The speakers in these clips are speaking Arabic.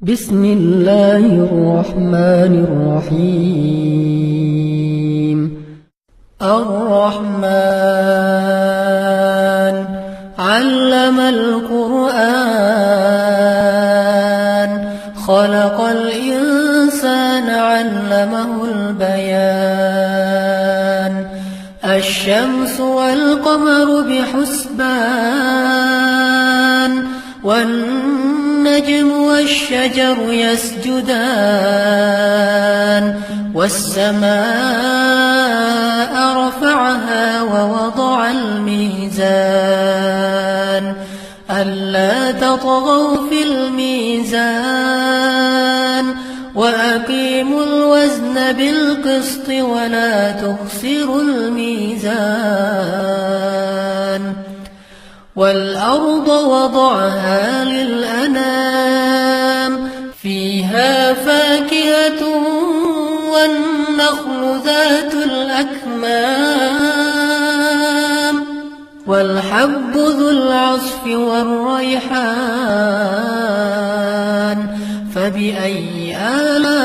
بسم الله الرحمن الرحيم. الرحمن علم القرآن خلق الإنسان علمه البيان. الشمس والقمر بحسبان والنجم والشجر يسجدان. والسماء رفعها ووضع الميزان ألا تطغوا في الميزان وأقيموا الوزن بالقسط ولا تخسروا الميزان. والأرض وضعها للأنام فيها فاكهة والنخل ذات الأكمام والحب ذو العصف والريحان. فبأي آلاء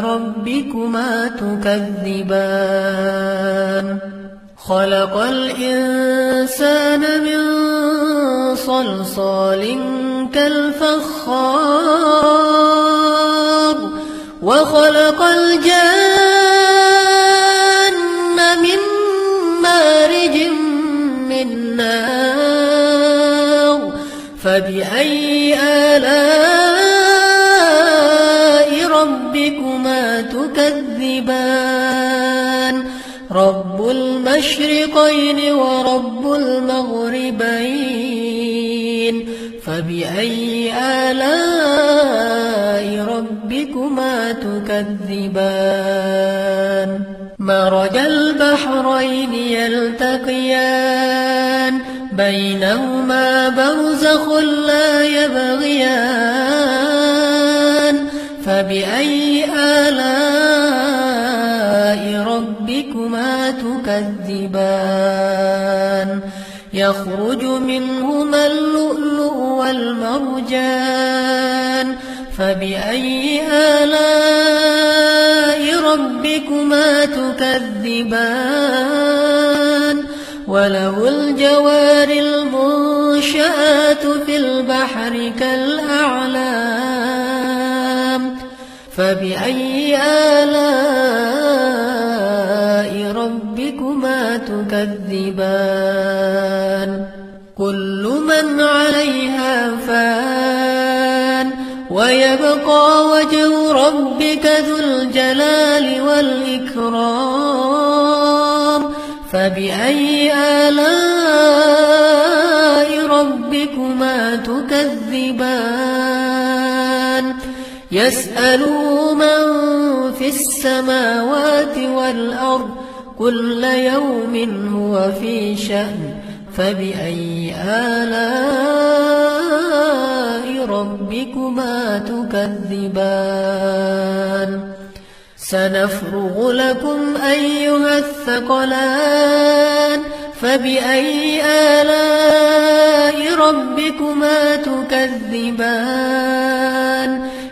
ربكما تكذبان؟ خلق الإنسان من صلصال كالفخار وخلق الجن من مارج من نار. فبأي آلاء ربكما تكذبان؟ رب المشرقين ورب المغربين. فبأي آلاء ربكما تكذبان؟ مرج البحرين يلتقيان بينهما برزخ لا يبغيان. فبأي آلاء ربكما تكذبان؟ يخرج منهما اللؤلؤ والمرجان. فبأي آلاء ربكما تكذبان؟ وله الجوار المنشآت في البحر كالأعلام. فبأي آلاء ربكما تكذبان؟ كل من عليها فان ويبقى وجه ربك ذو الجلال والإكرام. فبأي آلاء ربكما تكذبان؟ يسأله من في السماوات والأرض كل يوم هو في شأن. فبأي آلاء ربكما تكذبان؟ سنفرغ لكم أيها الثقلان. فبأي آلاء ربكما تكذبان؟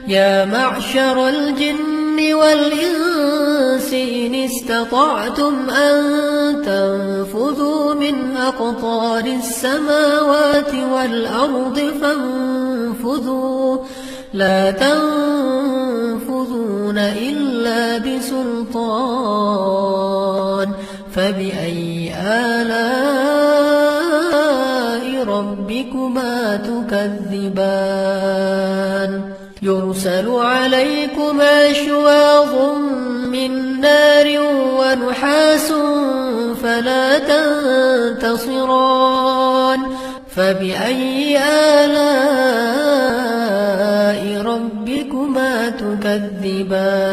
يا معشر الجن والإنس إن استطعتم أن تنفذوا من أقطار السماوات والأرض فانفذوا لا تنفذون إلا بسلطان. فبأي آلاء ربكما تكذبان؟ يرسل عليكما شواظ من نار ونحاس فلا تنتصران. فبأي آلاء ربكما تكذبان؟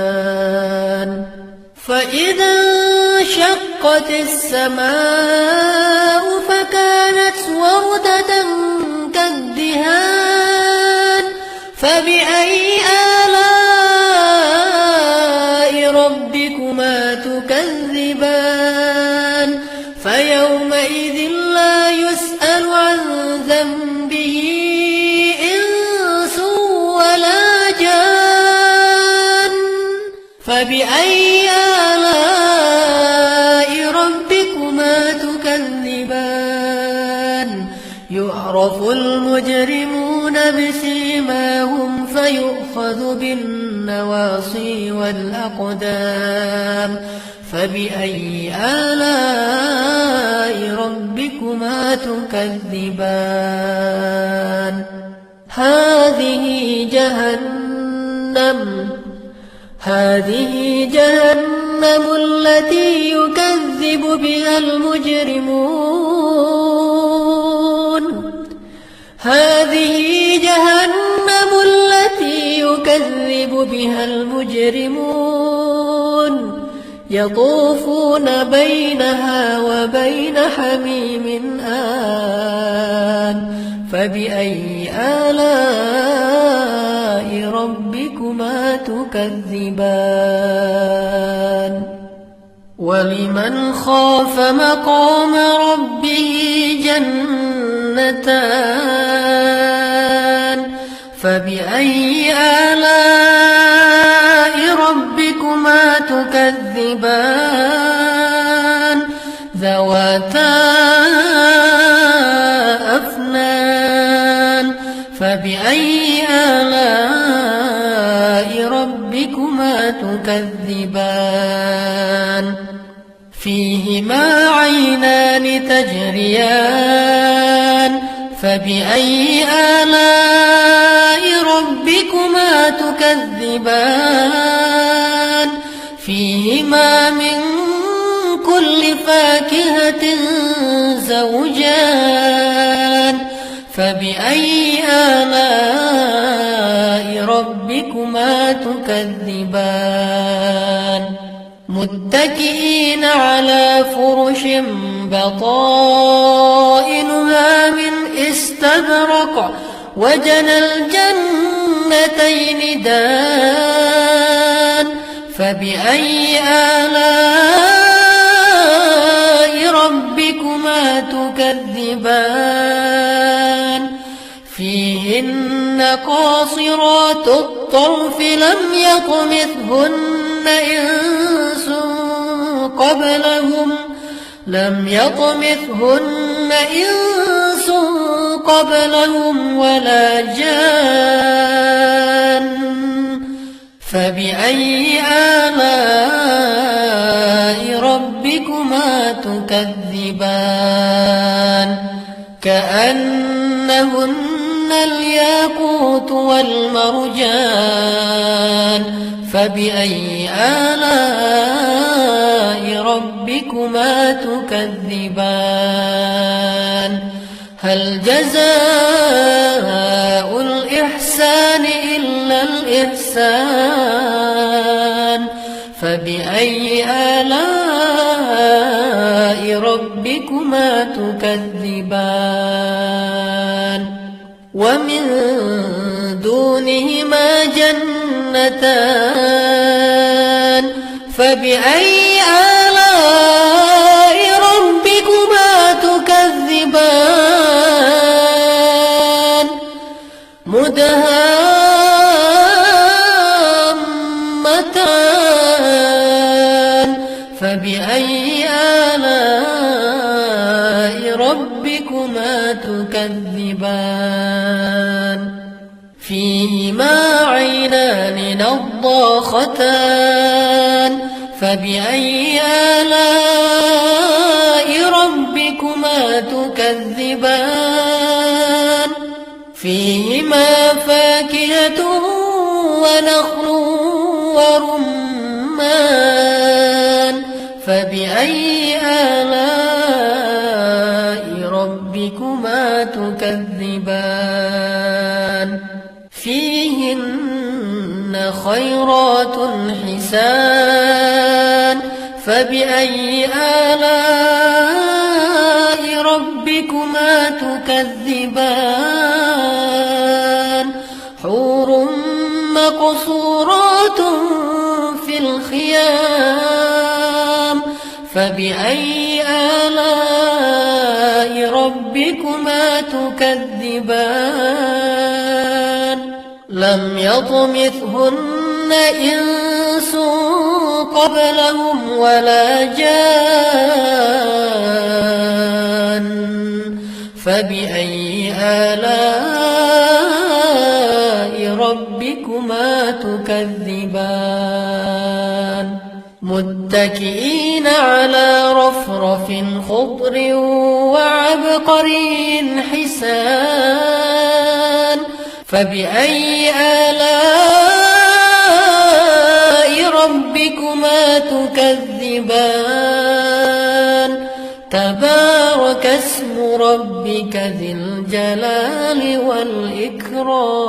فإذا انشقت السماء فكانت وردة كالدهان. فبأي آلاء ربكما تكذبان؟ فيومئذ لا يسأل عن ذنبه إنس فبأي آلاء ربكما تكذبان يعرف المجرمون بسيماهم فيؤخذ بالنواصي والأقدام فبأي آلاء ربكما تكذبان هذه جهنم التي يكذب بها المجرمون هذه جهنم التي يكذب بها المجرمون يطوفون بينها وبين حميم آن فبأي آلاء ربكما تكذبان ولمن خاف مقام ربه جنتان فبأي آلاء ربكما تكذبان ذواتا أفنان فبأي آلاء ربكما تكذبان فيهما عينان تجريان فبأي آلاء ربكما تكذبان فيهما من كل فاكهة زوجان فبأي آلاء ربكما تكذبان متكئين على فرش بطائنها من استبرق وجنى الجنتين دان فبأي آلاء ربكما تكذبان فيهن قاصرات الطرف لم يطمثهن إنس قبلهم ولا جان فبأي آلاء ربكما تكذبان كأنهن الياقوت والمرجان فبأي آلاء ربكما تكذبان هل جزاء الإحسان إلا الإحسان فبأي آلاء ربكما تكذبان ومن دونهما جنتان فبأي آلاء ربكما تكذبان مدهامتان فبأي آلاء ربكما تكذبان فيهما عينان نضاختان فبأي آلاء ربكما تكذبان فيهما فاكهة ونخل ورمان فبأي آلاء ربكما تكذبان فيهن خيرات حسان فبأي آلاء ربكما تكذبان حور مقصورات في الخيام فبأي آلاء ربكما تكذبان لم يطمثهن إنس قبلهم ولا جان فبأي آلاء ربكما تكذبان متكئين على رفرف خضر وعبقري حسان فبأي آلاء ربكما تكذبان تبارك اسم ربك ذي الجلال والإكرام